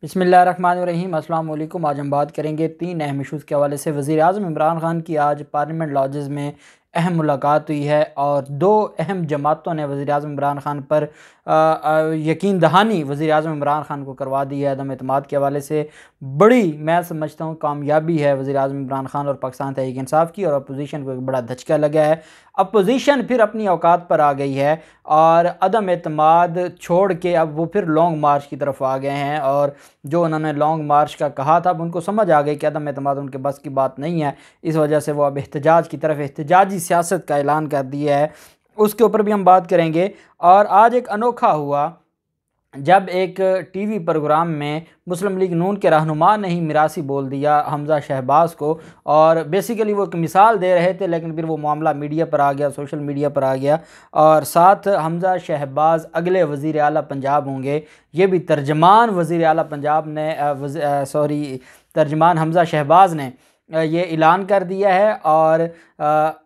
बिस्मिल्लाहिर्रहमानिर्रहीम। अस्सलाम वालेकुम। आज हम बात करेंगे 3 अहम इशूज़ के हवाले से। वज़ीर-ए-आज़म इमरान ख़ान की आज पार्लियामेंट लॉजेस में अहम मुलाकात हुई है और 2 अहम जमातों ने वज़ीर-ए-आज़म इमरान ख़ान पर यकीन दहानी वज़ीर-ए-आज़म इमरान ख़ान को करवा दी है। अदम एतमाद के हवाले से बड़ी मैं समझता हूँ कामयाबी है वज़ीर-ए-आज़म इमरान ख़ान और पाकिस्तान तहरीक इंसाफ की, और अपोजिशन को एक बड़ा धचका लगा है। अपोजिशन फिर अपनी औकात पर आ गई है और अदम एतमाद छोड़ के अब वो फिर लॉन्ग मार्च की तरफ आ गए हैं, और जो उन्होंने लॉन्ग मार्च का कहा था अब उनको समझ आ गई कि अदम एतमाद उनके बस की बात नहीं है। इस वजह से वो अब एहतजाज की तरफ, एहतजाजी सियासत का ऐलान कर दिया है। उसके ऊपर भी हम बात करेंगे। और आज एक अनोखा हुआ जब एक टीवी प्रोग्राम में मुस्लिम लीग नून के रहनुमा ने ही मिरासी बोल दिया हमज़ा शहबाज को, और बेसिकली वो एक मिसाल दे रहे थे, लेकिन फिर वो मामला मीडिया पर आ गया, सोशल मीडिया पर आ गया, और साथ हमज़ा शहबाज अगले वज़ीर आला पंजाब होंगे। ये भी तर्जमान वज़ीर आला पंजाब ने तर्जमान हमज़ा शहबाज ने ये ऐलान कर दिया है। और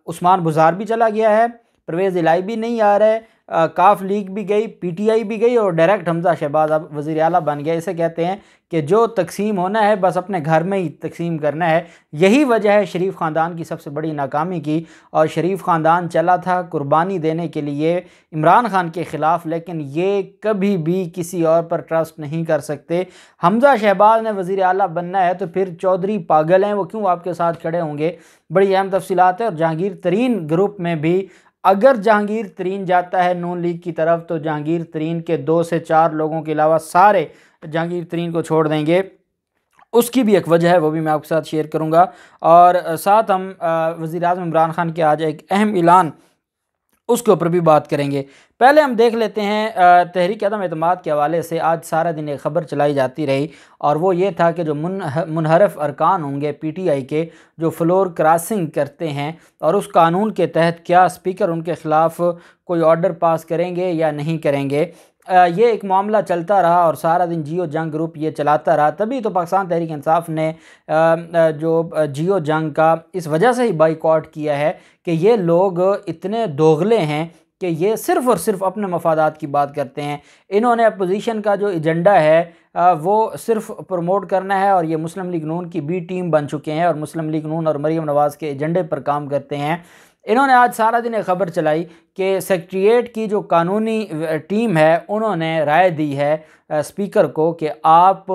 उस्मान बुज़ार भी चला गया है, परवेज़ इलाही भी नहीं आ रहा है, काफ लीग भी गई, पीटीआई भी गई, और डायरेक्ट हमज़ा शहबाज अब वज़ीर आला बन गया। इसे कहते हैं कि जो तकसीम होना है बस अपने घर में ही तकसीम करना है। यही वजह है शरीफ ख़ानदान की सबसे बड़ी नाकामी की। और शरीफ ख़ानदान चला था कुर्बानी देने के लिए इमरान ख़ान के ख़िलाफ़, लेकिन ये कभी भी किसी और पर ट्रस्ट नहीं कर सकते। हमज़ा शहबाज ने वज़ीर आला बनना है तो फिर चौधरी पागल हैं, वो क्यों आपके साथ खड़े होंगे? बड़ी अहम तफसीलात है। और जहांगीर तरीन ग्रुप में भी अगर जहांगीर तरीन जाता है नून लीग की तरफ तो जहांगीर तरीन के 2 से 4 लोगों के अलावा सारे जहांगीर तरीन को छोड़ देंगे। उसकी भी एक वजह है, वो भी मैं आपके साथ शेयर करूंगा। और साथ हम वज़ीर-ए-आज़म इमरान ख़ान के आज एक अहम ऐलान, उसके ऊपर भी बात करेंगे। पहले हम देख लेते हैं तहरीक अदम एतमाद के हवाले से आज सारा दिन एक ख़बर चलाई जाती रही, और वो ये था कि जो मुनहरफ अरकान होंगे पीटीआई के, जो फ्लोर क्रॉसिंग करते हैं, और उस कानून के तहत क्या स्पीकर उनके ख़िलाफ़ कोई ऑर्डर पास करेंगे या नहीं करेंगे। ये एक मामला चलता रहा और सारा दिन जियो जंग ग्रुप ये चलाता रहा। तभी तो पाकिस्तान तहरीक इंसाफ ने जो जियो जंग का इस वजह से ही बाइकआउट किया है कि ये लोग इतने दोगले हैं कि ये सिर्फ़ और सिर्फ अपने मफादात की बात करते हैं। इन्होंने अपोजिशन का जो एजेंडा है वो सिर्फ प्रमोट करना है, और ये मुस्लिम लीग नून की बी टीम बन चुके हैं और मुस्लिम लीग नून और मरीम नवाज़ के एजेंडे पर काम करते हैं। इन्होंने आज सारा दिन एक ख़बर चलाई कि सेक्रेटेरिएट की जो कानूनी टीम है उन्होंने राय दी है स्पीकर को कि आप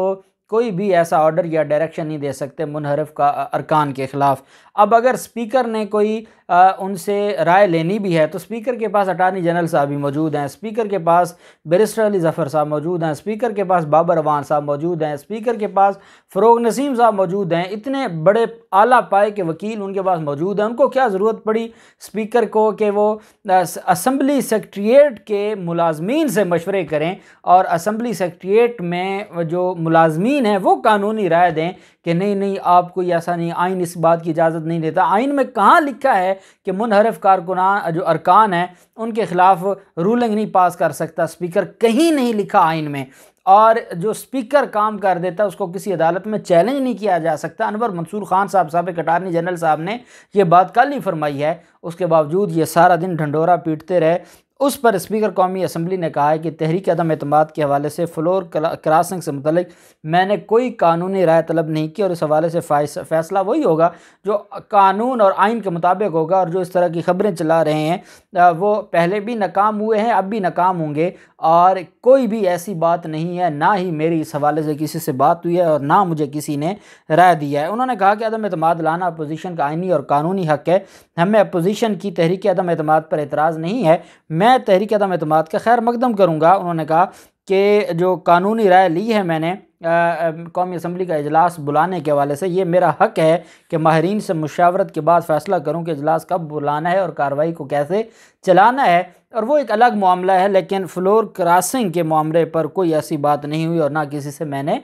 कोई भी ऐसा ऑर्डर या डायरेक्शन नहीं दे सकते मुनहरफ का अरकान के ख़िलाफ़। अब अगर स्पीकर ने कोई उनसे राय लेनी भी है तो स्पीकर के पास अटार्नी जनरल साहब भी मौजूद हैं, स्पीकर के पास बैरिस्टर अली ज़फ़र साहब मौजूद हैं, स्पीकर के पास बाबर अवान साहब मौजूद हैं, स्पीकर के पास फ़रोग नसीम साहब मौजूद हैं। इतने बड़े आला पाए के वकील उनके पास मौजूद हैं। उनको क्या ज़रूरत पड़ी स्पीकर को कि वो असम्बली सेक्रेटेरिएट के मुलाजमीन से मशवरे करें, और असम्बली सेक्रेटेरिएट में जो मुलाजमीन हैं वो कानूनी राय दें कि नहीं नहीं आप कोई ऐसा नहीं, आइन इस बात की इजाज़त नहीं देता। आइन में कहाँ लिखा है कि मुनहरफ कारकुनान जो अरकान हैं उनके ख़िलाफ़ रूलिंग नहीं पास कर सकता स्पीकर? कहीं नहीं लिखा आइन में। और जो स्पीकर काम कर देता है उसको किसी अदालत में चैलेंज नहीं किया जा सकता। अनवर मंसूर खान साहब साबिक़ अटार्नी जनरल साहब ने ये बात कल ही फरमाई है, उसके बावजूद ये सारा दिन ढंडोरा पीटते रहे। उस पर स्पीकर कौमी असम्बली ने कहा है कि तहरीक अदम एतमाद के हवाले से फ्लोर क्रॉसिंग से मुतल्लिक मैंने कोई कानूनी राय तलब नहीं की, और इस हवाले से फ़ैसला वही होगा जो कानून और आइन के मुताबिक होगा। और जो इस तरह की ख़बरें चला रहे हैं वो पहले भी नाकाम हुए हैं, अब भी नाकाम होंगे, और कोई भी ऐसी बात नहीं है, ना ही मेरी इस हवाले से किसी से बात हुई है और ना मुझे किसी ने राय दिया है। उन्होंने कहा कि अदम एतमाद लाना अपोजिशन का आइनी और कानूनी हक़ है, हमें अपोजिशन की तहरीक अदम एतमाद पर एतराज़ नहीं है, मैं तहरीक अदम एतमाद का खैर मकदम करूँगा। उन्होंने कहा कि जो कानूनी राय ली है मैंने कौमी असम्बली का इजलास बुलाने के हवाले से, ये मेरा हक़ है कि माहिरीन से मुशावरत के बाद फ़ैसला करूँ कि इजलास कब बुलाना है और कार्रवाई को कैसे चलाना है, और वो एक अलग मामला है। लेकिन फ्लोर क्रॉसिंग के मामले पर कोई ऐसी बात नहीं हुई, और ना किसी से मैंने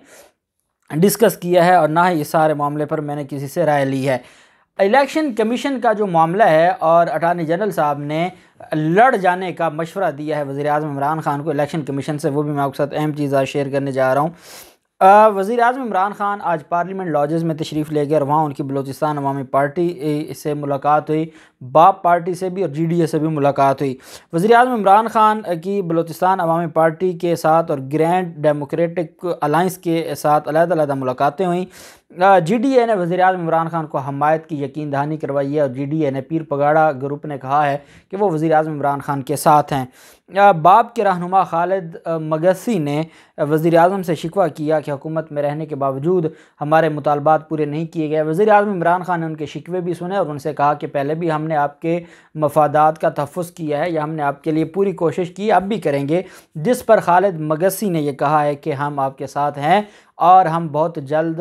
डिस्कस किया है, और ना ही इस सारे मामले पर मैंने किसी से राय ली है। इलेक्शन कमीशन का जो मामला है, और अटार्नी जनरल साहब ने लड़ जाने का मशवरा दिया है वज़ीर-ए-आज़म इमरान ख़ान को इलेक्शन कमीशन से, वो भी मैं आपके साथ अहम चीज़ आज शेयर करने जा रहा हूँ। वज़ीर आज़म इमरान ख़ान आज पार्लियामेंट लॉजेस में तशरीफ़ ले गए और वहाँ उनकी बलूचिस्तान अवामी पार्टी से मुलाकात हुई, बाप पार्टी से भी और GDA से भी मुलाकात हुई। वज़ीर आज़म इमरान ख़ान की बलूचिस्तान अवामी पार्टी के साथ और ग्रैंड डेमोक्रेटिक अलाइंस के साथ अलग-अलग मुलाकातें हुई। GDA ने वज़ीर आज़म इमरान ख़ान को हमायत की यकीन दहानी करवाई है और GDA ने पीर पगाड़ा ग्रुप ने कहा है कि वो वज़ीर आज़म इमरान ख़ान के साथ हैं। बाप के रहनुमा खालिद मगसी ने वज़ीर आज़म से शिकवा किया कि हुकूमत में रहने के बावजूद हमारे मुतालबात पूरे नहीं किए गए। वज़ीर आज़म इमरान ख़ान ने उनके शिकवे भी सुने और उनसे कहा कि पहले भी हमने आपके मफादात का तहफ़्फ़ुज़ किया है या हमने आपके लिए पूरी कोशिश की, अब भी करेंगे। जिस पर खालिद मगसी ने यह कहा है कि हम आपके साथ हैं और हम बहुत जल्द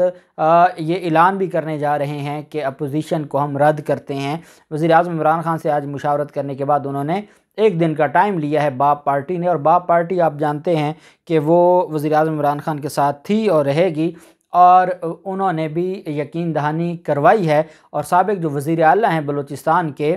ये ऐलान भी करने जा रहे हैं कि अपोजिशन को हम रद्द करते हैं। वज़ीर आज़म इमरान ख़ान से आज मुशावरत करने के बाद उन्होंने एक दिन का टाइम लिया है बाप पार्टी ने, और बाप पार्टी आप जानते हैं कि वो वज़ीर आज़म इमरान ख़ान के साथ थी और रहेगी, और उन्होंने भी यकीन दहानी करवाई है। और साबिक़ जो वज़ीर आला हैं बलूचिस्तान के,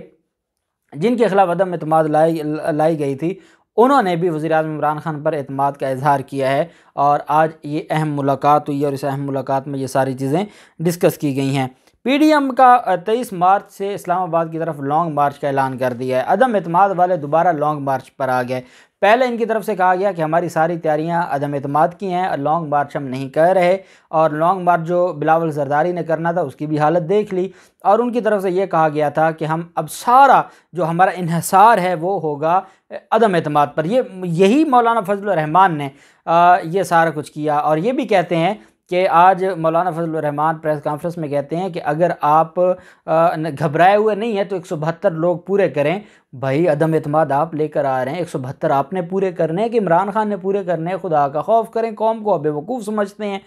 जिनके ख़िलाफ़ अदम एतमाद लाई गई थी, उन्होंने भी वज़ीर आज़म इमरान ख़ान पर एतमाद का इज़हार किया है और आज ये अहम मुलाकात हुई और इस अहम मुलाकात में ये सारी चीज़ें डिस्कस की गई हैं। PDM का 23 मार्च से इस्लामाबाद की तरफ लॉन्ग मार्च का ऐलान कर दिया है। अदम एतमाद वाले दोबारा लॉन्ग मार्च पर आ गए। पहले इनकी तरफ से कहा गया कि हमारी सारी तैयारियां अदम एतमाद की हैं और लॉन्ग मार्च हम नहीं कर रहे, और लॉन्ग मार्च जो बिलावल जरदारी ने करना था उसकी भी हालत देख ली, और उनकी तरफ से ये कहा गया था कि हम अब सारा जो हमारा इन्हिसार है वो होगा अदम एतमाद पर। यही मौलाना फजल रहमान ने ये सारा कुछ किया, और ये भी कहते हैं कि आज मौलाना फजल रहमान प्रेस कॉन्फ्रेंस में कहते हैं कि अगर आप घबराए हुए नहीं हैं तो 172 लोग पूरे करें। भाई अदम एतमाद आप लेकर आ रहे हैं, 172 आपने पूरे करने हैं कि इमरान खान ने पूरे करने हैं? खुदा का खौफ करें, कौम को बेवकूफ़ समझते हैं।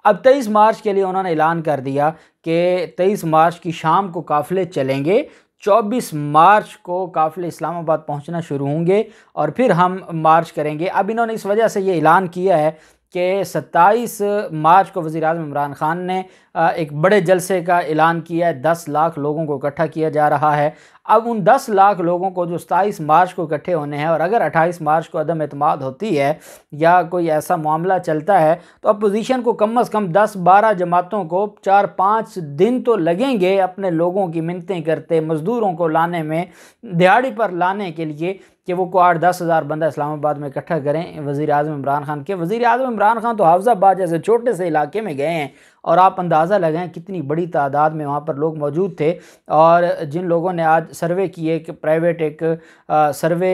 अब 23 मार्च के लिए उन्होंने ऐलान कर दिया कि 23 मार्च की शाम को काफ़िले चलेंगे, 24 मार्च को काफ़िले इस्लामाबाद पहुंचना शुरू होंगे और फिर हम मार्च करेंगे। अब इन्होंने इस वजह से ये ऐलान किया है कि 27 मार्च को वज़ीर आज़म इमरान ख़ान ने एक बड़े जलसे का ऐलान किया है। 10 लाख लोगों को इकट्ठा किया जा रहा है। अब उन 10 लाख लोगों को जो 27 मार्च को इकट्ठे होने हैं, और अगर 28 मार्च को अदम एतमाद होती है या कोई ऐसा मामला चलता है तो अपोजिशन को कम से कम 10-12 जमातों को 4-5 दिन तो लगेंगे अपने लोगों की मिन्नतें करते, मज़दूरों को लाने में, दिहाड़ी पर लाने के लिए कि वो को 8-10 हज़ार बंदा इस्लामाबाद में इकट्ठा करें वज़ीर आज़म इमरान ख़ान के। वज़ीर आज़म इमरान ख़ान तो हाफ़िज़ाबाद जैसे छोटे से इलाके में गए हैं, और आप अंदाज़ा लगाएं कितनी बड़ी तादाद में वहाँ पर लोग मौजूद थे। और जिन लोगों ने आज सर्वे किए कि प्राइवेट एक सर्वे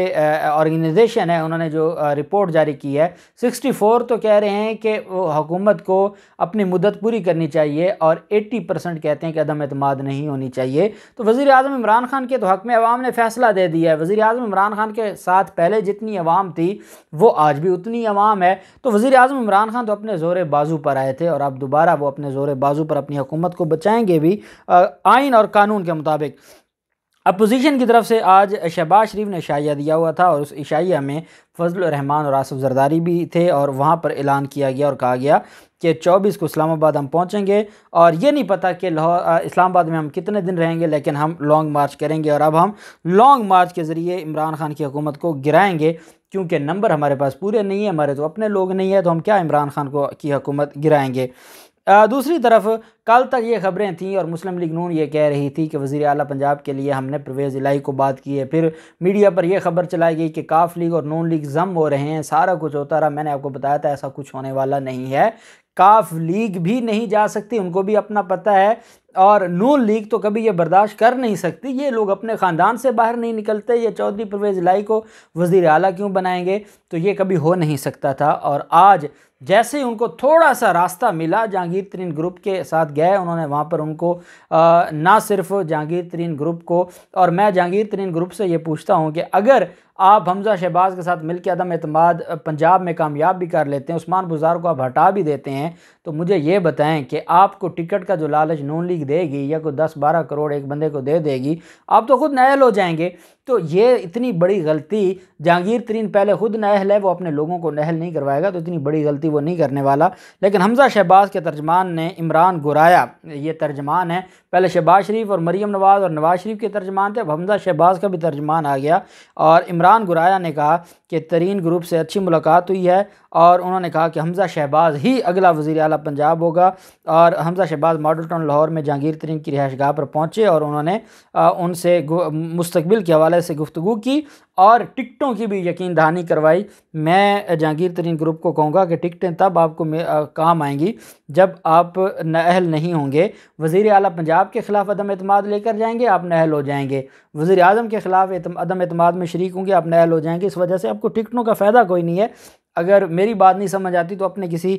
ऑर्गेनाइजेशन है, उन्होंने जो रिपोर्ट जारी की है, 64 तो कह रहे हैं कि हुकूमत को अपनी मुद्दत पूरी करनी चाहिए और 80% कहते हैं कि अदम एतमाद नहीं होनी चाहिए। तो वज़ीर आज़म इमरान ख़ान के तो हक़ में अवाम ने फ़ैसला दे दिया है। वज़ीर आज़म इमरान ख़ान के साथ पहले जितनी अवाम थी वो आज भी उतनी अवाम है। तो वज़ीर आज़म इमरान ख़ान तो अपने ज़ोर बाजू पर आए थे और अब दोबारा वो अपने ज़ोर बाजू पर अपनी हुकूमत को बचाएंगे भी आइन और कानून के मुताबिक। अपोजिशन की तरफ से आज शहबाज शरीफ ने इशाइया दिया हुआ था और उस इशाइया में फजल रहमान और आसिफ जरदारी भी थे, और वहाँ पर ऐलान किया गया और कहा गया कि 24 को इस्लामाबाद हम पहुँचेंगे, और ये नहीं पता कि इस्लामाबाद में हम कितने दिन रहेंगे, लेकिन हम लॉन्ग मार्च करेंगे और अब हम लॉन्ग मार्च के ज़रिए इमरान खान की हुकूमत को गिराएंगे, क्योंकि नंबर हमारे पास पूरे नहीं है, हमारे तो अपने लोग नहीं है, तो हम क्या इमरान खान को की हुकूमत गिराएंगे। दूसरी तरफ कल तक ये खबरें थीं और मुस्लिम लीग नून ये कह रही थी कि वज़ीर आला पंजाब के लिए हमने परवेज़ इलाही को बात की है। फिर मीडिया पर यह खबर चलाई गई कि काफ लीग और नून लीग जम हो रहे हैं, सारा कुछ होता रहा। मैंने आपको बताया था ऐसा कुछ होने वाला नहीं है। काफ लीग भी नहीं जा सकती, उनको भी अपना पता है, और नून लीग तो कभी ये बर्दाश्त कर नहीं सकती। ये लोग अपने ख़ानदान से बाहर नहीं निकलते, ये चौधरी परवेज़ इलाही को वज़ीर आला क्यों बनाएंगे? तो ये कभी हो नहीं सकता था। और आज जैसे ही उनको थोड़ा सा रास्ता मिला, जहांगीर तरीन ग्रुप के साथ गए उन्होंने, वहाँ पर उनको ना सिर्फ जहांगीर तरीन ग्रुप को, और मैं जहांगीर तरीन ग्रुप से ये पूछता हूँ कि अगर आप हमजा शहबाज के साथ मिलकर अदम एतमाद पंजाब में कामयाब भी कर लेते हैं, उस्मान बुज़ार को आप हटा भी देते हैं, तो मुझे ये बताएं कि आपको टिकट का जो लालच नून लीग देगी या कोई 10-12 करोड़ एक बंदे को दे देगी, आप तो खुद नायल हो जाएंगे। तो ये इतनी बड़ी गलती जहांगीर तरीन पहले ख़ुद नाअहल है, वो अपने लोगों को नाअहल नहीं करवाएगा, तो इतनी बड़ी गलती वो नहीं करने वाला। लेकिन हमज़ा शहबाज के तर्जमान ने इमरान गुराया, ये तर्जमान है, पहले शहबाज शरीफ और मरीम नवाज़ और नवाज़ शरीफ के तर्जमान थे, अब हमज़ा शहबाज का भी तर्जमान आ गया। और इमरान गुराया ने कहा कि तरीन ग्रुप से अच्छी मुलाकात हुई है और उन्होंने कहा कि हमज़ा शहबाज ही अगला वज़ीर आला पंजाब होगा। और हमज़ा शहबाज मॉडल टाउन लाहौर में जहांगीर तरीन की रिहाइशगाह पर पहुँचे और उन्होंने उनसे मुस्तकबिल के हवाले से गुफ्तगू की और टिकटों की भी यकीन दहानी करवाई। मैं जहांगीर तरीन ग्रुप को कहूँगा कि टिकटें तब आपको काम आएंगी जब आप नाअहल नहीं होंगे। वज़ीर आला पंजाब के ख़िलाफ़ अदम एतमाद लेकर जाएंगे, आप नाअहल हो जाएंगे। वज़ीर आज़म के ख़िलाफ़ अदम एतमाद में शरीक होंगे, आप नाअहल हो जाएंगे। इस वजह से आपको टिकटों का फ़ायदा कोई नहीं है। अगर मेरी बात नहीं समझ आती तो अपने किसी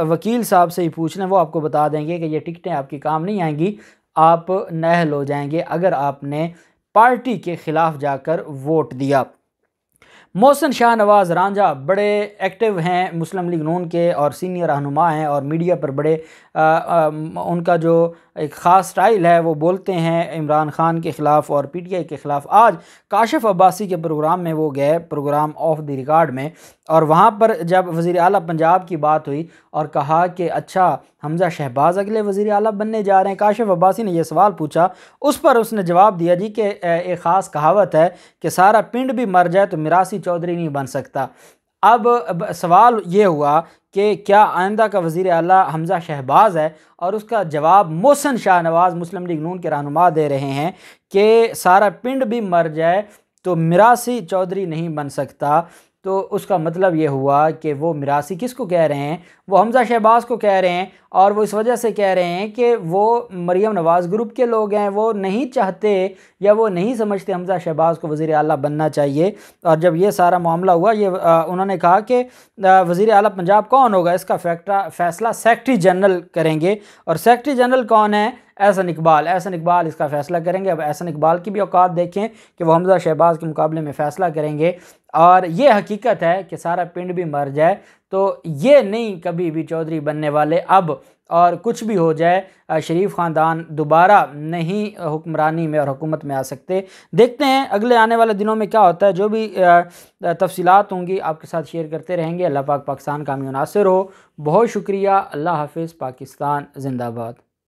वकील साहब से ही पूछ लें, वो आपको बता देंगे कि ये टिकटें आपकी काम नहीं आएंगी, आप नाअहल हो जाएंगे अगर आपने पार्टी के ख़िलाफ़ जाकर वोट दिया। मोहसिन शाह नवाज़ रांझा बड़े एक्टिव हैं मुस्लिम लीग नून के और सीनियर रहनुमा हैं और मीडिया पर बड़े उनका जो एक ख़ास स्टाइल है, वो बोलते हैं इमरान ख़ान के ख़िलाफ़ और पीटीआई के ख़िलाफ़। आज काशिफ़ अब्बासी के प्रोग्राम में वो गए, प्रोग्राम ऑफ द रिकॉर्ड में, और वहाँ पर जब वज़ीर आला पंजाब की बात हुई और कहा कि अच्छा हमज़ा शहबाज अगले वज़ीर आला बनने जा रहे हैं, काशिफ़ अब्बासी ने यह सवाल पूछा, उस पर उसने जवाब दिया जी कि एक ख़ास कहावत है कि सारा पिंड भी मर जाए तो मिरासी चौधरी नहीं बन सकता। अब सवाल ये हुआ कि क्या आइंदा का वज़ीर आला हमज़ा शहबाज है, और उसका जवाब मोहसिन शाह नवाज़ मुस्लिम लीग नून के रहनुमा दे रहे हैं कि सारा पिंड भी मर जाए तो मिरासी चौधरी नहीं बन सकता। तो उसका मतलब ये हुआ कि वो मिरासी किसको कह रहे हैं, वो हमज़ा शहबाज को कह रहे हैं, और वो इस वजह से कह रहे हैं कि वो मरीम नवाज़ ग्रुप के लोग हैं, वो नहीं चाहते या वो नहीं समझते हमज़ा शहबाज को वज़ीर आला बनना चाहिए। और जब ये सारा मामला हुआ, ये उन्होंने कहा कि वज़ीर आला पंजाब कौन होगा, इसका फ़ैसला सेक्रेटरी जनरल करेंगे, और सेक्रेटरी जनरल कौन है, एहसन इकबाल इसका फ़ैसला करेंगे। अब एहसन इकबाल की भी औकात देखें कि वो हमज़ा शहबाज के मुकाबले में फ़ैसला करेंगे। और ये हकीकत है कि सारा पिंड भी मर जाए तो ये नहीं कभी भी चौधरी बनने वाले अब, और कुछ भी हो जाए शरीफ ख़ानदान दोबारा नहीं हुक्मरानी में और हुकूमत में आ सकते। देखते हैं अगले आने वाले दिनों में क्या होता है। जो भी तफसीलात होंगी आपके साथ शेयर करते रहेंगे। अल्लाह पाक पाकिस्तान का हामी नासिर हो। बहुत शुक्रिया। अल्लाह हाफ़िज़। पाकिस्तान ज़िंदाबाद।